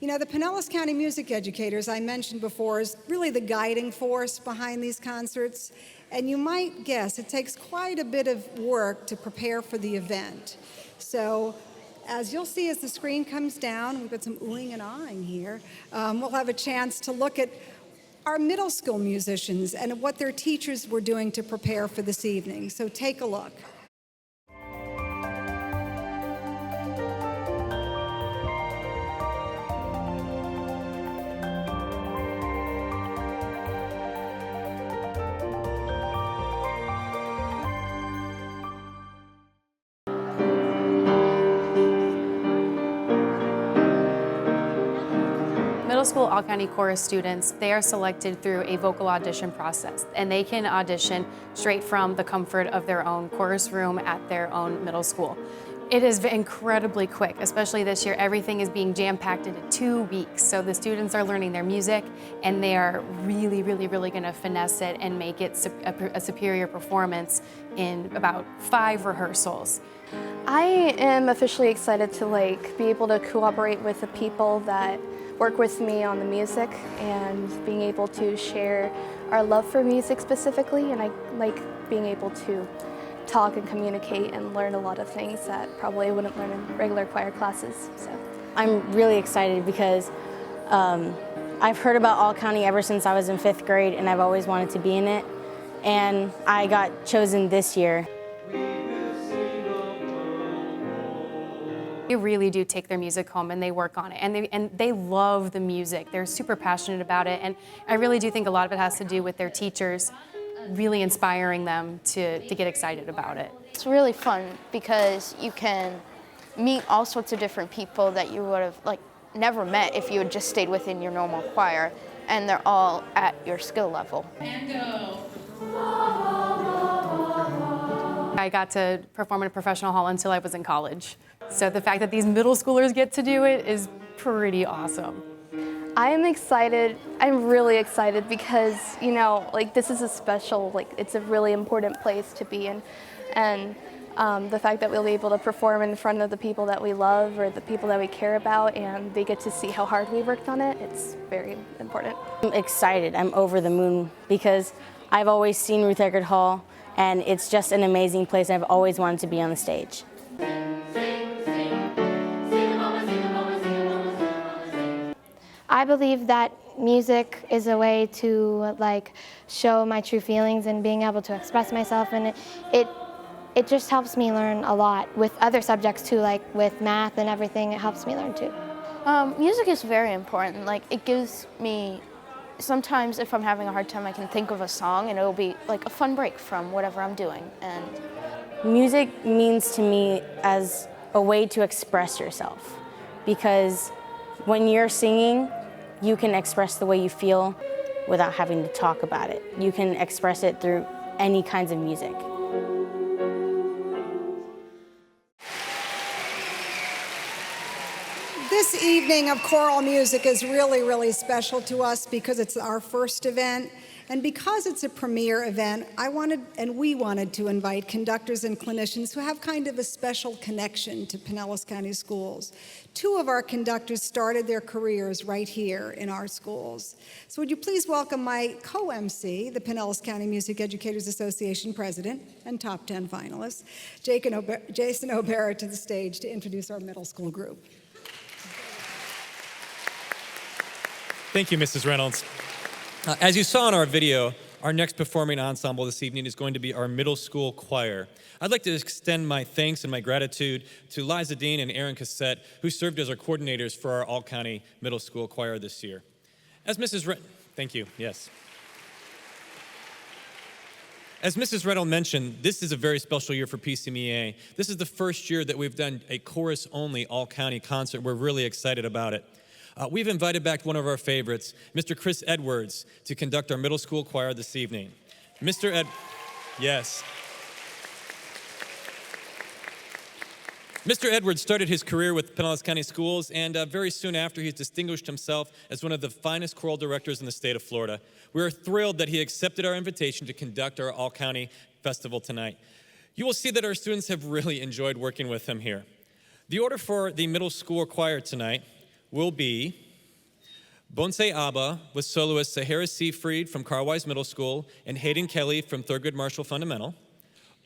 You know, the Pinellas County music educators I mentioned before is really the guiding force behind these concerts. And you might guess it takes quite a bit of work to prepare for the event. So as you'll see as the screen comes down, we've got some oohing and aahing here, we'll have a chance to look at our middle school musicians and what their teachers were doing to prepare for this evening. So take a look. Middle school all-county chorus students, they are selected through a vocal audition process, and they can audition straight from the comfort of their own chorus room at their own middle school. It is incredibly quick, especially this year. Everything is being jam-packed into 2 weeks, so the students are learning their music, and they are really going to finesse it and make it a superior performance in about 5 rehearsals. I am officially excited to be able to cooperate with the people that work with me on the music and being able to share our love for music specifically, and I like being able to talk and communicate and learn a lot of things that probably I wouldn't learn in regular choir classes. So I'm really excited because I've heard about All County ever since I was in 5th grade, and I've always wanted to be in it, and I got chosen this year. They really do take their music home and they work on it, and they love the music. They're super passionate about it, and I really do think a lot of it has to do with their teachers really inspiring them to get excited about it. It's really fun because you can meet all sorts of different people that you would have never met if you had just stayed within your normal choir, and they're all at your skill level. And go. I got to perform in a professional hall until I was in college. So the fact that these middle schoolers get to do it is pretty awesome. I am excited. I'm really excited because, you know, this is a special, it's a really important place to be in. And the fact that we'll be able to perform in front of the people that we love or the people that we care about, and they get to see how hard we worked on it, it's very important. I'm excited. I'm over the moon because I've always seen Ruth Eckerd Hall, and it's just an amazing place. I've always wanted to be on the stage. I believe that music is a way to show my true feelings and being able to express myself, and it just helps me learn a lot with other subjects too, with math and everything. It helps me learn too. Music is very important. It gives me, sometimes if I'm having a hard time, I can think of a song and it'll be a fun break from whatever I'm doing. And music means to me as a way to express yourself, because when you're singing, you can express the way you feel without having to talk about it. You can express it through any kinds of music. This evening of choral music is really special to us because it's our first event. And because it's a premier event, we wanted to invite conductors and clinicians who have kind of a special connection to Pinellas County schools. 2 of our conductors started their careers right here in our schools. So would you please welcome my co-MC, the Pinellas County Music Educators Association president and top 10 finalists, Jason O'Bara, to the stage to introduce our middle school group. Thank you, Mrs. Reynolds. As you saw in our video, our next performing ensemble this evening is going to be our middle school choir. I'd like to extend my thanks and my gratitude to Liza Dean and Aaron Cassette, who served as our coordinators for our all-county middle school choir this year. Thank you, yes. As Mrs. Reynolds mentioned, this is a very special year for PCMEA. This is the first year that we've done a chorus-only all-county concert. We're really excited about it. We've invited back one of our favorites, Mr. Chris Edwards, to conduct our middle school choir this evening. Yes. Mr. Edwards started his career with Pinellas County Schools, and very soon after, he's distinguished himself as one of the finest choral directors in the state of Florida. We're thrilled that he accepted our invitation to conduct our all-county festival tonight. You will see that our students have really enjoyed working with him here. The order for the middle school choir tonight will be Bonse Abba with soloists Sahara Seafried from Carl Wise Middle School and Hayden Kelly from Thurgood Marshall Fundamental.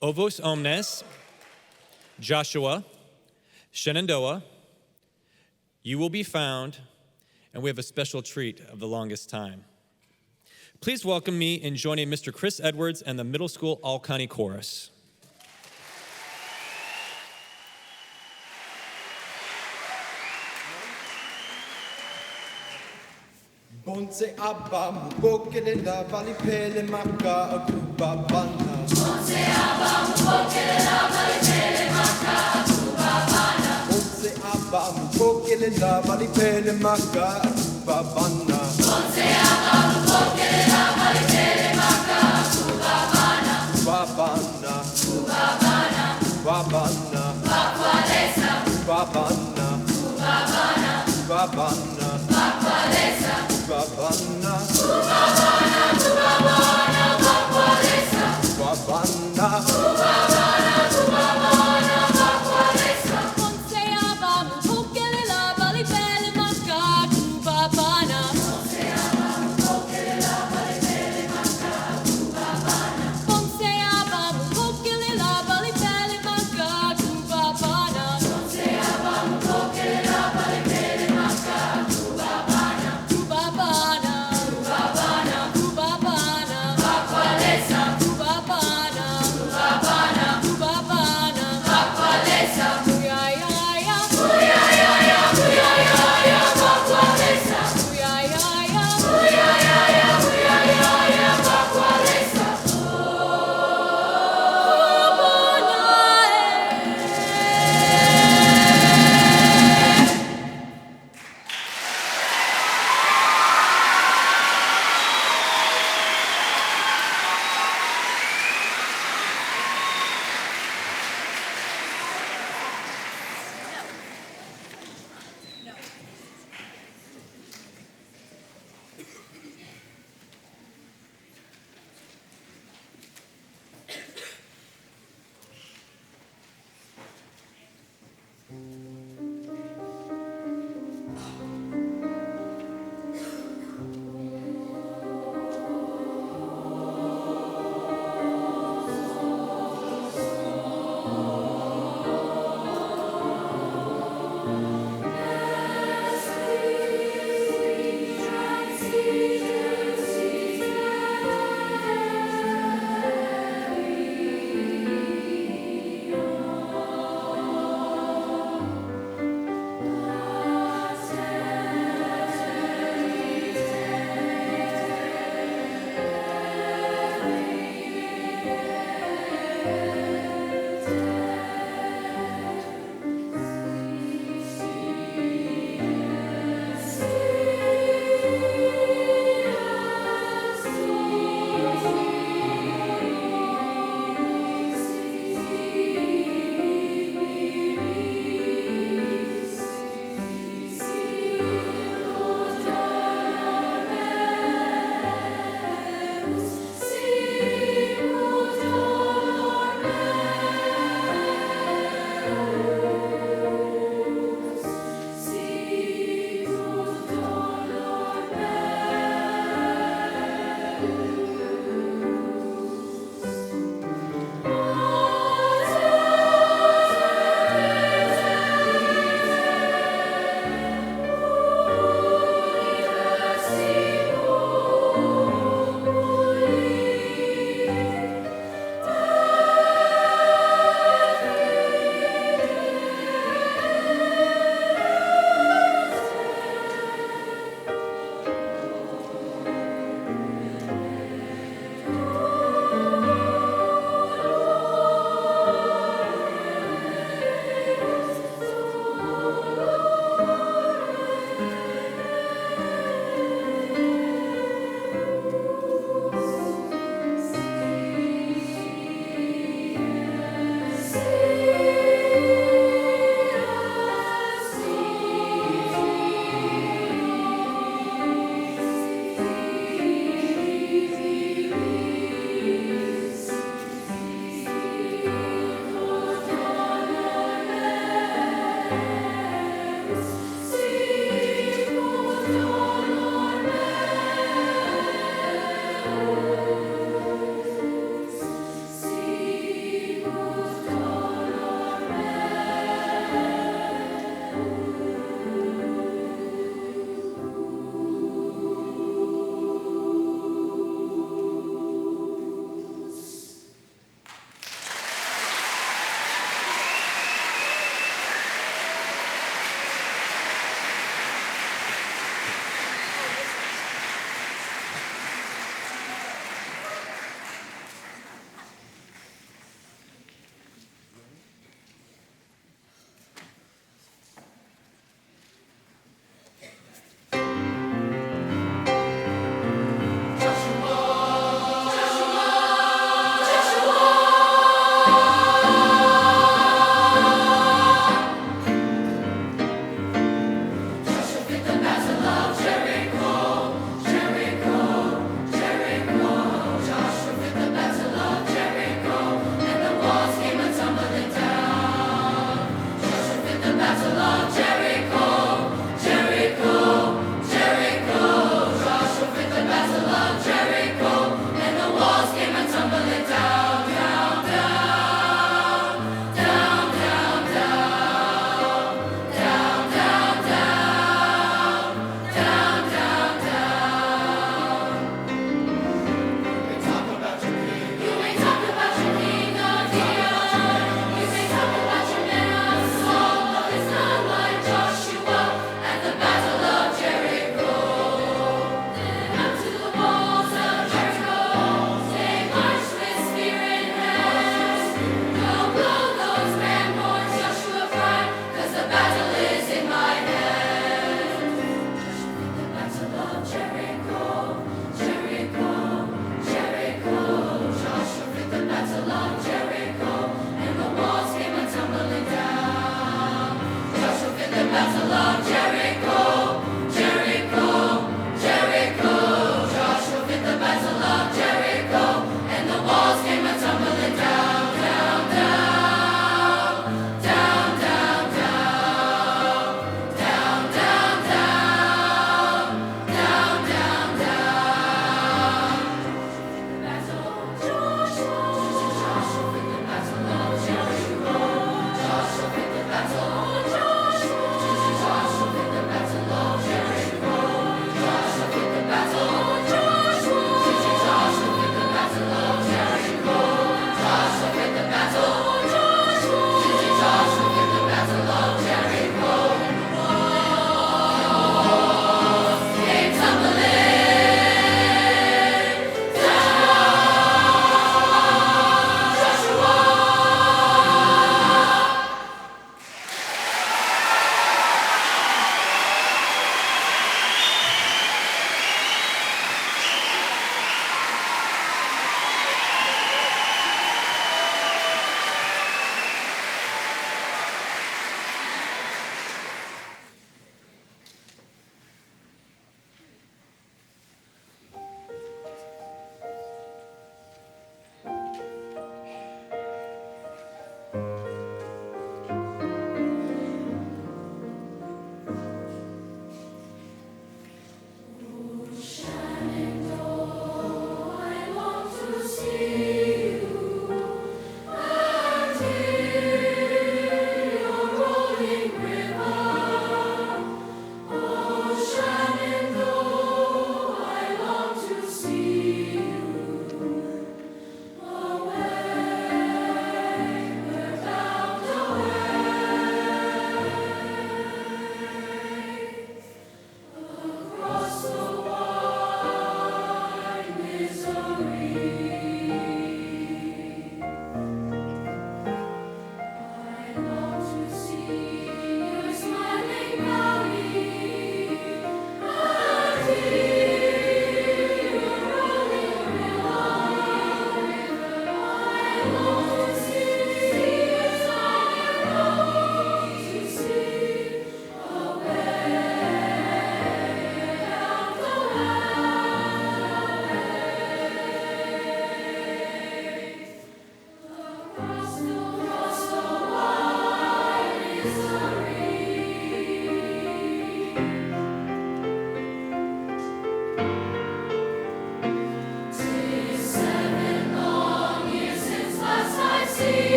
Ovos Omnes, Joshua, Shenandoah, You Will Be Found, and we have a special treat of the longest time. Please welcome me in joining Mr. Chris Edwards and the Middle School All-County Chorus. Bonse Abba mubokele la valipele maka akuba bana. Bonse Abba mubokele la valipele maka akuba bana. Bonse Abba mubokele la valipele maka akuba bana. Bonse Abba mubokele la valipele maka akuba bana. Akuba bana. Akuba bana. Akuba bana. Bakwalesa. Akuba bana. Akuba bana. Akuba bana. Bakwalesa. Babana, Babana, Babana, Bakwalesa. Babana, Babana, Babana, Bakwalesa. Bonse Abba mubokele la valipele maka akuba bana. Bonse Abba mubokele la valipele maka akuba bana. Bonse Abba mubokele la valipele maka akuba bana. Bonse Abba mubokele la valipele maka akuba bana. Kubabana, Kubabana, Kubabana, Bakwalesa, Kubabana, Kubabana,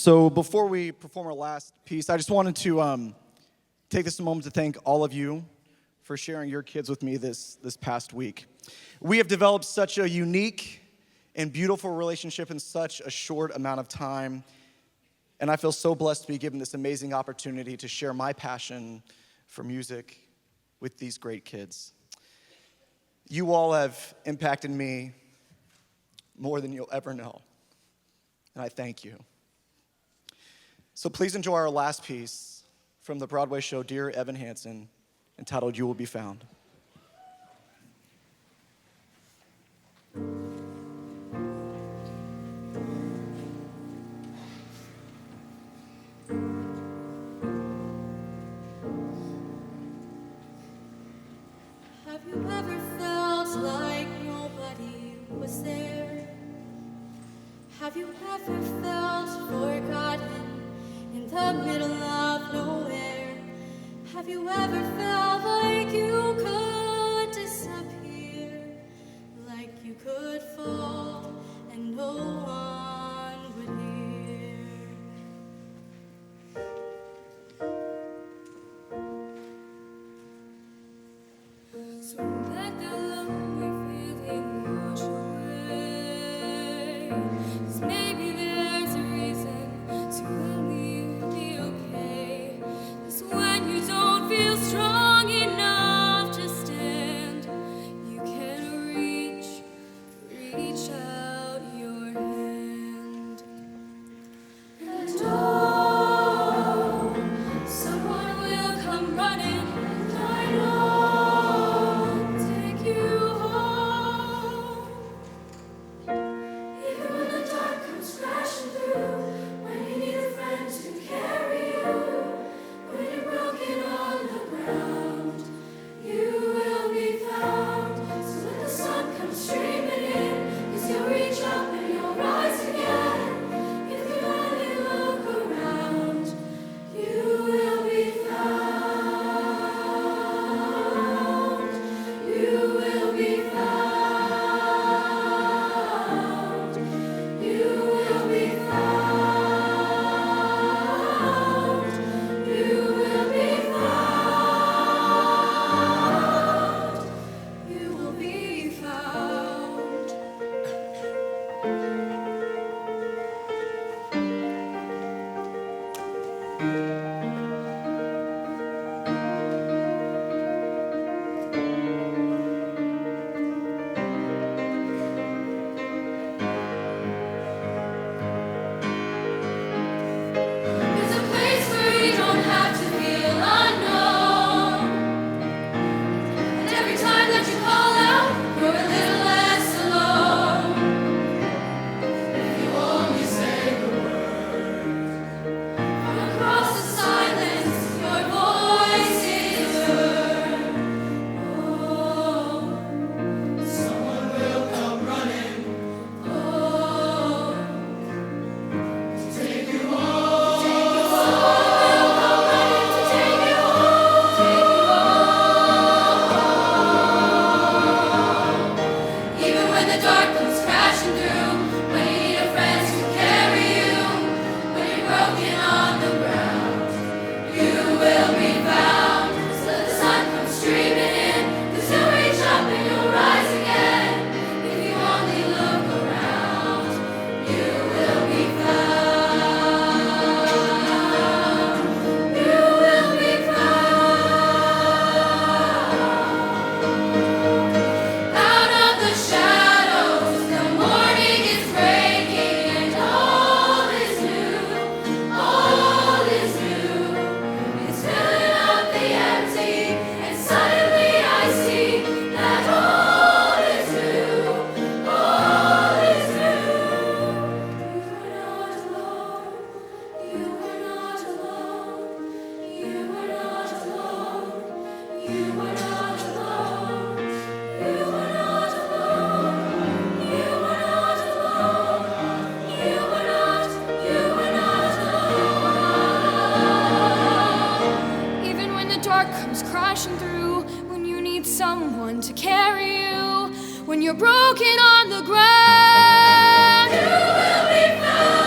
So before we perform our last piece, I just wanted to take this moment to thank all of you for sharing your kids with me this past week. We have developed such a unique and beautiful relationship in such a short amount of time, and I feel so blessed to be given this amazing opportunity to share my passion for music with these great kids. You all have impacted me more than you'll ever know, and I thank you. So please enjoy our last piece from the Broadway show Dear Evan Hansen, entitled You Will Be Found. Have you ever felt like nobody was there? Have you ever felt forgotten in the middle of nowhere? Have you ever felt like you could disappear? Like you could fall and no one would hear? So let the lonely feeling wash away. 'Cause maybe there's a reason to believe you'll be okay. 'Cause when you don't feel strong enough to stand, you can reach out your hand. And oh, someone will come running, and I know, take you home. Even when the dark comes crashing through, when you need a friend to carry you, when you're broken on the ground, you will be found. So when the sun comes streaming in, 'cause you'll reach up and you'll rise again. If you only look around, you will be found. You will be found. You will be found. You will be found. You will be found. There's a place where you don't have to feel unknown. And every time that you call out, you're a little less alone. If you only say the words, from across the silence, your voice is heard. Oh, someone will come running. Oh, take you home. Someone will come running to take you home. Take you home. Even when the dark comes crashing through, when you need a friend to carry you, when you're broken on the ground, you will be found. So let the sun come streaming in, 'cause you'll reach up and you'll rise again. If you only look around, you will be found. You will be found. Out of the shadows, the morning is breaking, and all is new. All is new. It's filling up the empty, and suddenly I see that all is new. All is new. You are not alone. You are not alone. You are not alone. You are not alone. You are not alone. You are not alone. You are not alone. Even when the dark comes crashing through, when you need someone to carry you, when you're broken on the ground, you will be found.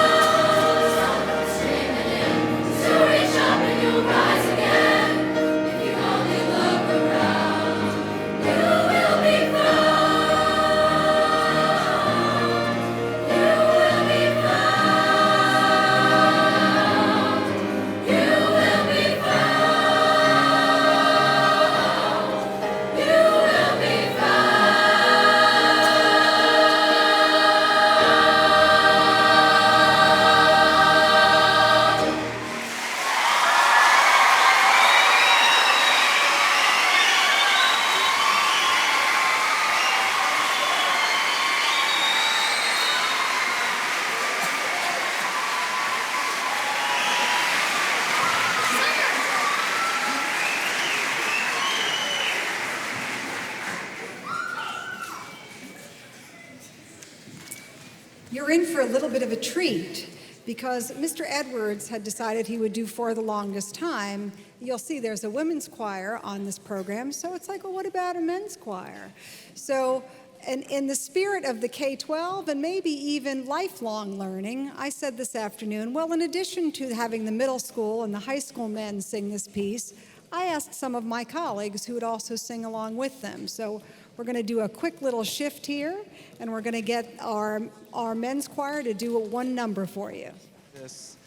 in for a little bit of a treat because Mr. Edwards had decided he would do For the Longest Time. You'll see there's a women's choir on this program, so it's like, well, what about a men's choir? So, and in the spirit of the K-12 and maybe even lifelong learning, I said this afternoon, well, in addition to having the middle school and the high school men sing this piece, I asked some of my colleagues who would also sing along with them. So we're going to do a quick little shift here, and we're going to get our men's choir to do one number for you. This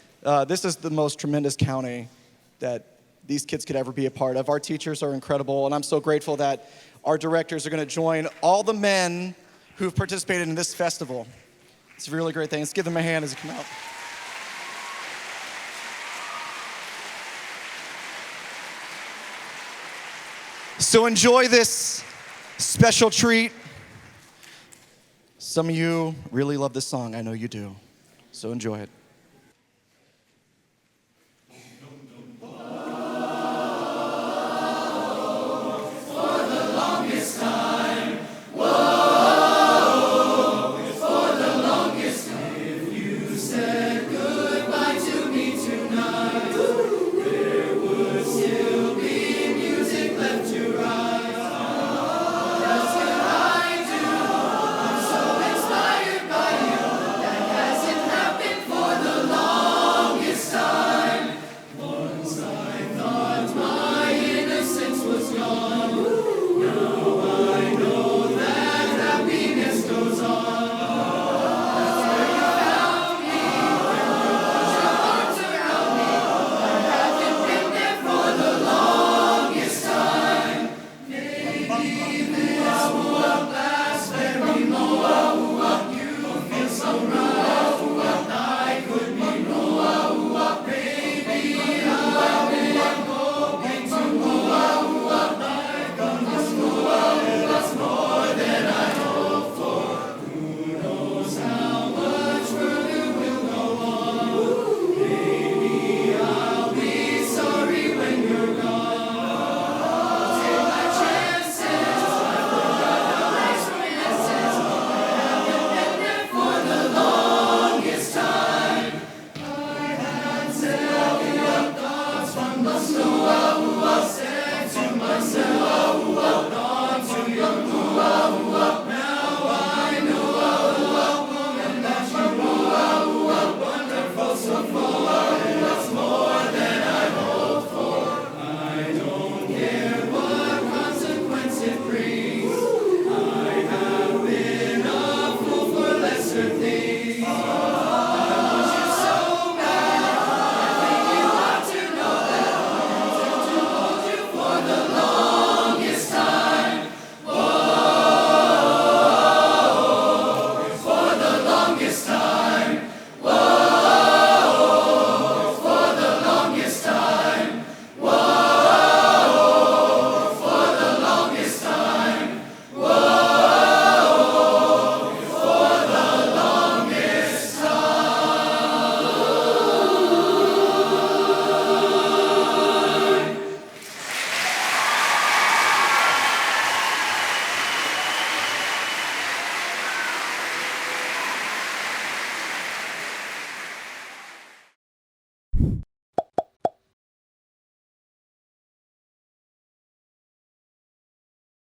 is the most tremendous county that these kids could ever be a part of. Our teachers are incredible, and I'm so grateful that our directors are going to join all the men who've participated in this festival. It's a really great thing. Let's give them a hand as they come out. So enjoy this special treat. Some of you really love this song. I know you do. So enjoy it.